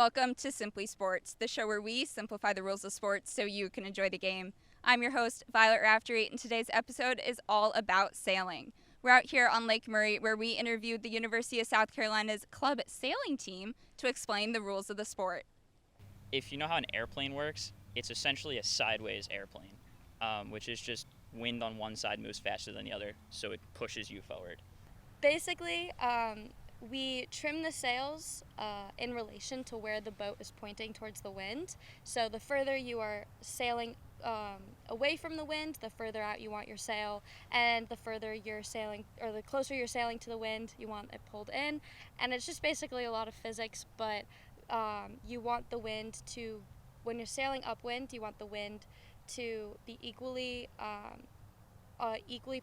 Welcome to Simply Sports, the show where we simplify the rules of sports so you can enjoy the game. I'm your host, Violet Raftery, and today's episode is all about sailing. We're out here on Lake Murray where we interviewed the University of South Carolina's club sailing team to explain the rules of the sport. If you know how an airplane works, it's essentially a sideways airplane, which is just wind on one side moves faster than the other, so it pushes you forward. Basically, we trim the sails in relation to where the boat is pointing towards the wind. So the further you are sailing away from the wind, the further out you want your sail, and the further you're sailing, or the closer you're sailing to the wind, you want it pulled in. And it's just basically a lot of physics, but you want the wind to, when you're sailing upwind, you want the wind to be equally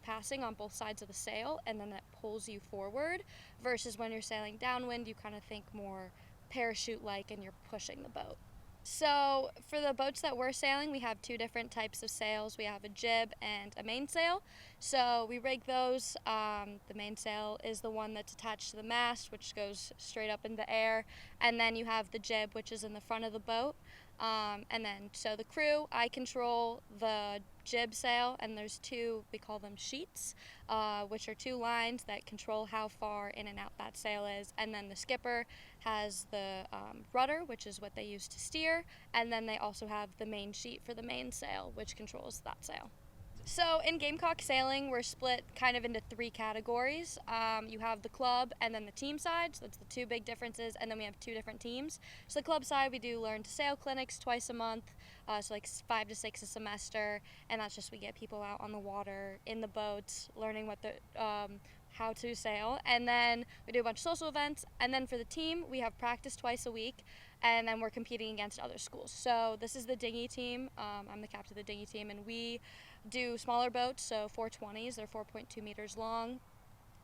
passing on both sides of the sail, and then that pulls you forward, versus when you're sailing downwind, you kind of think more parachute-like and you're pushing the boat. So for the boats that we're sailing, we have two different types of sails. We have a jib and a mainsail. So we rig those. The mainsail is the one that's attached to the mast, which goes straight up in the air. And then you have the jib, which is in the front of the boat. So the crew, I control the jib sail, and there's two, we call them sheets, which are two lines that control how far in and out that sail is. And then the skipper has the rudder, which is what they use to steer, and then they also have the main sheet for the mainsail, which controls that sail. So in Gamecock sailing, we're split kind of into three categories. You have the club and then the team side, so that's the two big differences, and then we have two different teams. So the club side, we do learn to sail clinics twice a month, so like 5 to 6 a semester, and that's just we get people out on the water, in the boats, learning what the how to sail, and then we do a bunch of social events, and then for the team, we have practice twice a week, and then we're competing against other schools. So this is the dinghy team. I'm the captain of the dinghy team, and we do smaller boats, so 420s. They're 4.2 meters long.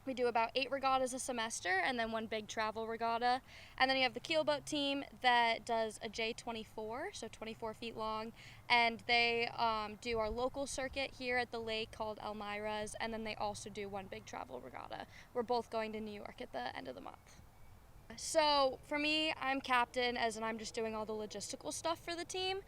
We do about 8 regattas a semester, and then one big travel regatta. And then you have the keelboat team that does a J24, so 24 feet long, and they do our local circuit here at the lake called Elmira's, and then they also do one big travel regatta. We're both going to New York at the end of the month. So for me, I'm captain, as in I'm just doing all the logistical stuff for the team.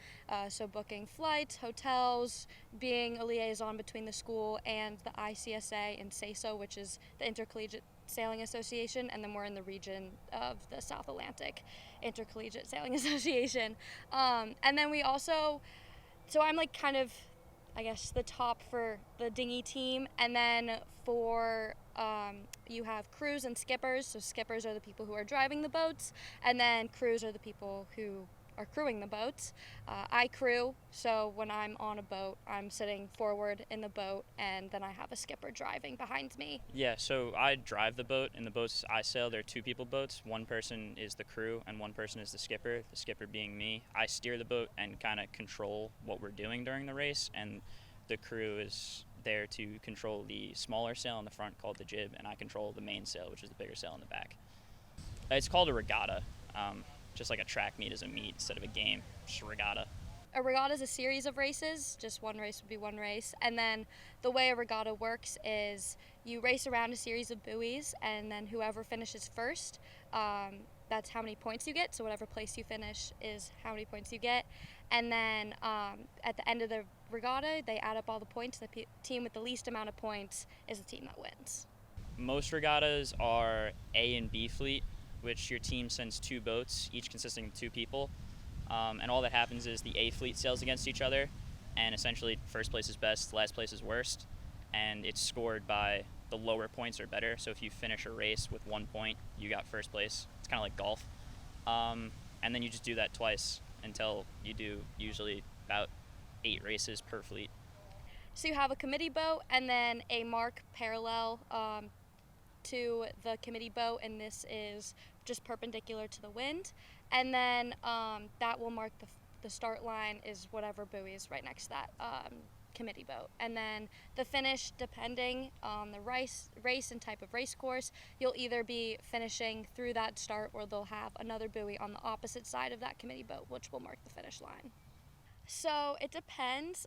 So booking flights, hotels, being a liaison between the school and the ICSA and SASO, which is the Intercollegiate Sailing Association, and then we're in the region of the South Atlantic Intercollegiate Sailing Association. And then we also, so I'm like kind of, I guess, the top for the dinghy team, and then for you have crews and skippers. So skippers are the people who are driving the boats, and then crews are the people who are crewing the boats. I crew, so when I'm on a boat, I'm sitting forward in the boat, and then I have a skipper driving behind me. Yeah, so I drive the boat, and the boats I sail, they're two-people boats. One person is the crew, and one person is the skipper being me. I steer the boat and kind of control what we're doing during the race, and the crew is there to control the smaller sail in the front called the jib, and I control the main sail, which is the bigger sail in the back. It's called a regatta, just like a track meet is a meet instead of a game, just a regatta. A regatta is a series of races, just one race would be one race, and then the way a regatta works is you race around a series of buoys, and then whoever finishes first, that's how many points you get, so whatever place you finish is how many points you get. And then at the end of the regatta, they add up all the points. The team with the least amount of points is the team that wins. Most regattas are A and B fleet, which your team sends 2 boats, each consisting of 2 people. And all that happens is the A fleet sails against each other, and essentially first place is best, last place is worst, and it's scored by the lower points are better. So if you finish a race with 1 point, you got first place. It's kind of like golf. And then you just do that twice until you do usually about 8 races per fleet. So you have a committee boat and then a mark parallel to the committee boat, and this is just perpendicular to the wind. And then that will mark the start line is whatever buoy is right next to that committee boat. And then the finish, depending on the race and type of race course, you'll either be finishing through that start, or they'll have another buoy on the opposite side of that committee boat, which will mark the finish line. So it depends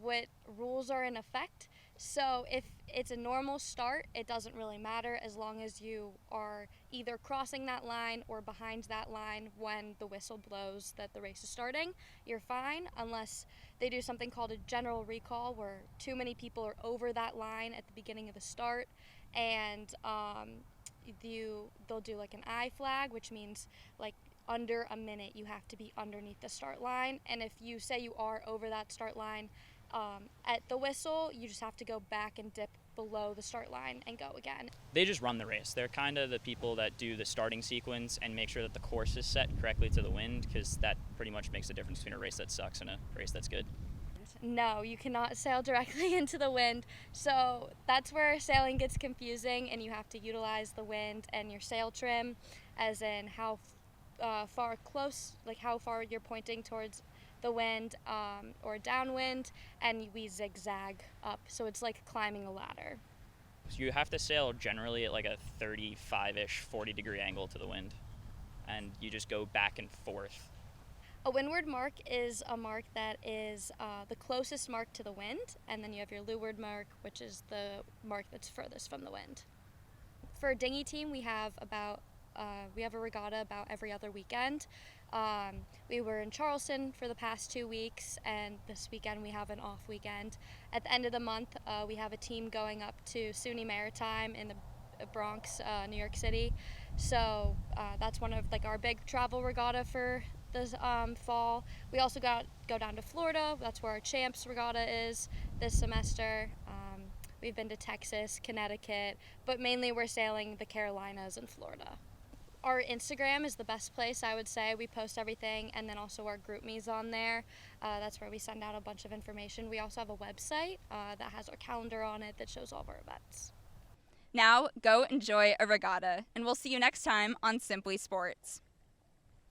what rules are in effect. So if it's a normal start, it doesn't really matter as long as you are either crossing that line or behind that line when the whistle blows that the race is starting. You're fine unless they do something called a general recall where too many people are over that line at the beginning of the start, and they'll do like an I flag, which means like under a minute you have to be underneath the start line, and if you say you are over that start line at the whistle, you just have to go back and dip below the start line and go again. They just run the race. They're kind of the people that do the starting sequence and make sure that the course is set correctly to the wind, because that pretty much makes the difference between a race that sucks and a race that's good. No, you cannot sail directly into the wind. So that's where sailing gets confusing, and you have to utilize the wind and your sail trim, as in how far you're pointing towards the wind or downwind, and we zigzag up. So it's like climbing a ladder. So you have to sail generally at like a 35-ish, 40-degree angle to the wind, and you just go back and forth. A windward mark is a mark that is the closest mark to the wind, and then you have your leeward mark, which is the mark that's furthest from the wind. For a dinghy team, we have a regatta about every other weekend. We were in Charleston for the past 2 weeks, and this weekend we have an off weekend. At the end of the month, we have a team going up to SUNY Maritime in the Bronx, New York City. So that's one of like our big travel regatta for this fall. We also go down to Florida. That's where our Champs Regatta is this semester. We've been to Texas, Connecticut, but mainly we're sailing the Carolinas and Florida. Our Instagram is the best place, I would say. We post everything, and then also our GroupMe's on there. That's where we send out a bunch of information. We also have a website that has our calendar on it that shows all of our events. Now, go enjoy a regatta, and we'll see you next time on Simply Sports.